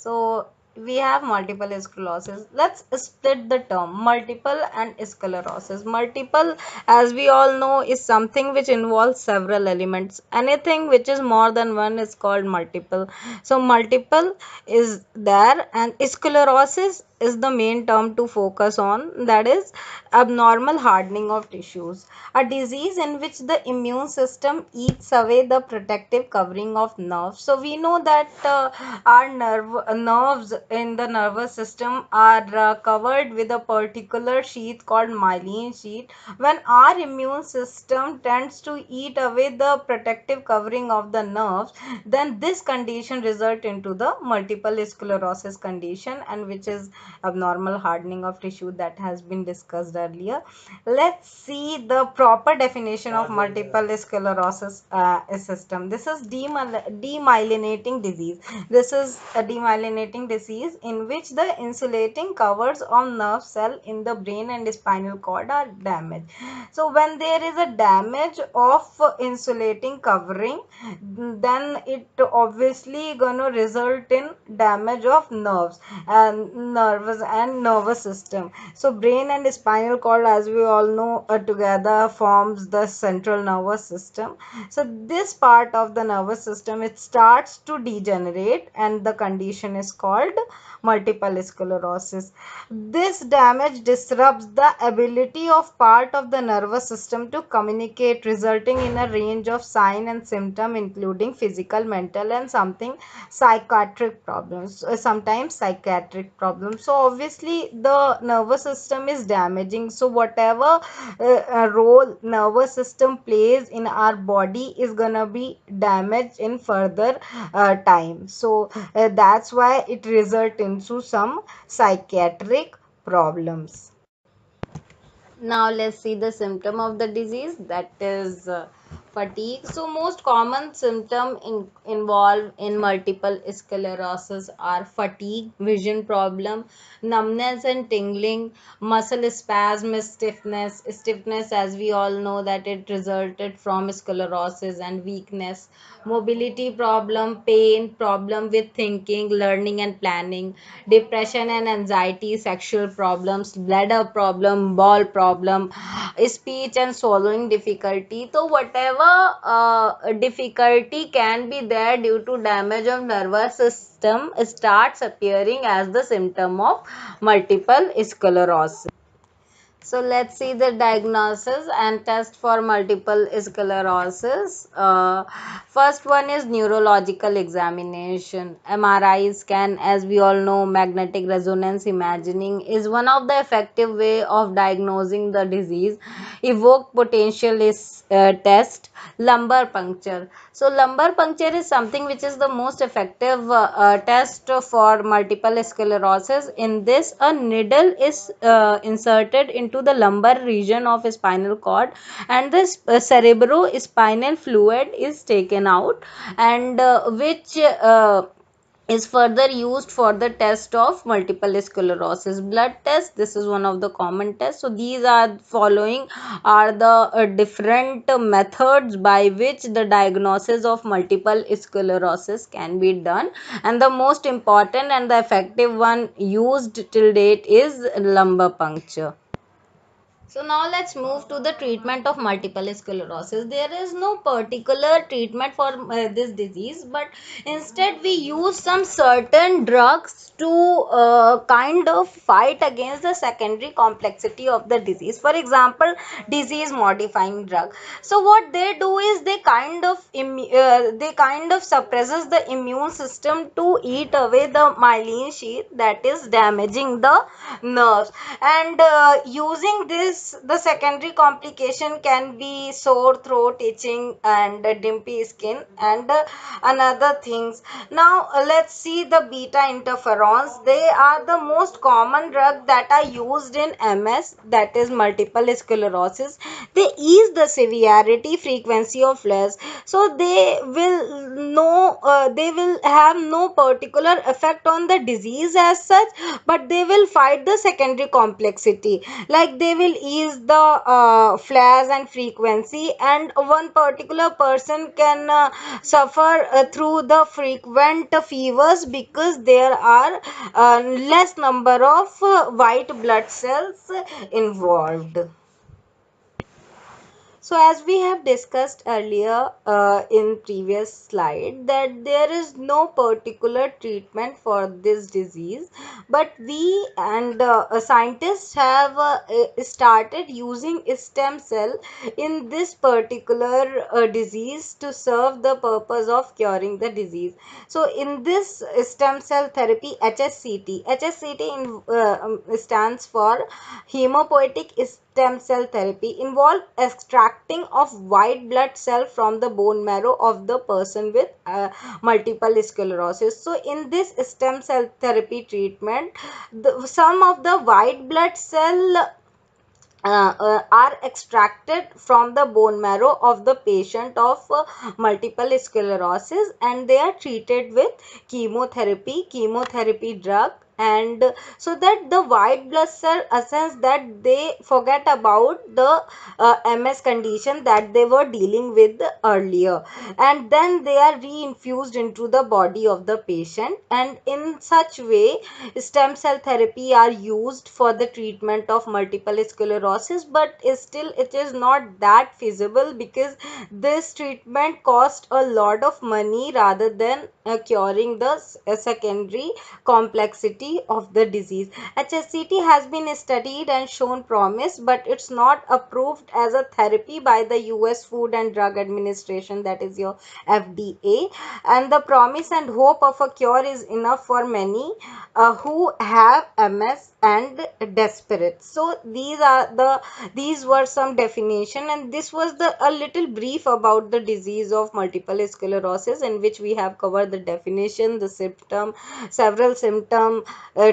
So we have multiple sclerosis. Let's split the term multiple and sclerosis. Multiple, as we all know, is something which involves several elements. Anything which is more than one is called multiple. So multiple is there, and sclerosis is the main term to focus on, that is abnormal hardening of tissues, a disease in which the immune system eats away the protective covering of nerves. So we know that our nerves in the nervous system are covered with a particular sheath called myelin sheath. When our immune system tends to eat away the protective covering of the nerves, then this condition result into the multiple sclerosis condition, and which is abnormal hardening of tissue that has been discussed earlier. Let's see the proper definition of multiple sclerosis system. This is demyelinating disease. This is a demyelinating disease in which the insulating covers of nerve cell in the brain and spinal cord are damaged. So when there is a damage of insulating covering, then it obviously gonna result in damage of nerves and nervous system. So brain and spinal cord, as we all know, together forms the central nervous system. So this part of the nervous system, it starts to degenerate, and the condition is called multiple sclerosis. This damage disrupts the ability of part of the nervous system to communicate, resulting in a range of sign and symptom including physical, mental, and psychiatric problems, sometimes psychiatric problems. So obviously the nervous system is damaging, so whatever role nervous system plays in our body is gonna be damaged in further time. So that's why it result into some psychiatric problems. Now let's see the symptom of the disease, that is fatigue. So most common symptom involved in multiple sclerosis are fatigue, vision problem, numbness and tingling, muscle spasm, stiffness, as we all know that it resulted from sclerosis, and weakness, mobility problem, pain, problem with thinking, learning and planning, depression and anxiety, sexual problems, bladder problem, bowel problem, speech and swallowing difficulty. So whatever difficulty can be there due to damage of nervous system starts appearing as the symptom of multiple sclerosis. So let's see the diagnosis and test for multiple sclerosis. First one is neurological examination. MRI scan, as we all know, magnetic resonance imaging, is one of the effective way of diagnosing the disease. Evoked potential is test. Lumbar puncture. So lumbar puncture is something which is the most effective test for multiple sclerosis. In this, a needle is inserted into the lumbar region of spinal cord, and this cerebrospinal fluid is taken out, and which is further used for the test of multiple sclerosis. Blood test, this is one of the common tests. So these are following are the different methods by which the diagnosis of multiple sclerosis can be done, and the most important and the effective one used till date is lumbar puncture. So now let's move to the treatment of multiple sclerosis. There is no particular treatment for this disease, but instead we use some certain drugs to kind of fight against the secondary complexity of the disease. For example, disease modifying drug. So what they do is they kind of suppresses the immune system to eat away the myelin sheath that is damaging the nerves, and using this, the secondary complication can be sore throat, itching, and dimpy skin, and another things. Now let's see the beta interferons. They are the most common drug that are used in MS, that is multiple sclerosis. They ease the severity, frequency of flares, so they will have no particular effect on the disease as such, but they will fight the secondary complexity, like they will ease the flares and frequency, and one particular person can suffer through the frequent fevers because there are less number of white blood cells involved. So as we have discussed earlier in previous slide, that there is no particular treatment for this disease, but we and scientists have started using stem cell in this particular disease to serve the purpose of curing the disease. So in this stem cell therapy, HSCT stands for hemopoietic stem cell therapy, involve extracting of white blood cell from the bone marrow of the person with multiple sclerosis. So in this stem cell therapy treatment, some of the white blood cell are extracted from the bone marrow of the patient of multiple sclerosis, and they are treated with chemotherapy drug, and so that the white blood cell essence that they forget about the MS condition that they were dealing with earlier, and then they are reinfused into the body of the patient, and in such way stem cell therapy are used for the treatment of multiple sclerosis. But still it is not that feasible because this treatment cost a lot of money rather than curing the secondary complexity of the disease. HSCT has been studied and shown promise, but it's not approved as a therapy by the US Food and Drug Administration, that is your FDA, and the promise and hope of a cure is enough for many who have MS and desperate. So these were some definition, and this was the a little brief about the disease of multiple sclerosis, in which we have covered the definition, the symptom, several symptom,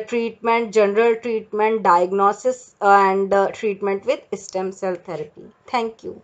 treatment, general treatment, diagnosis, and treatment with stem cell therapy. Thank you.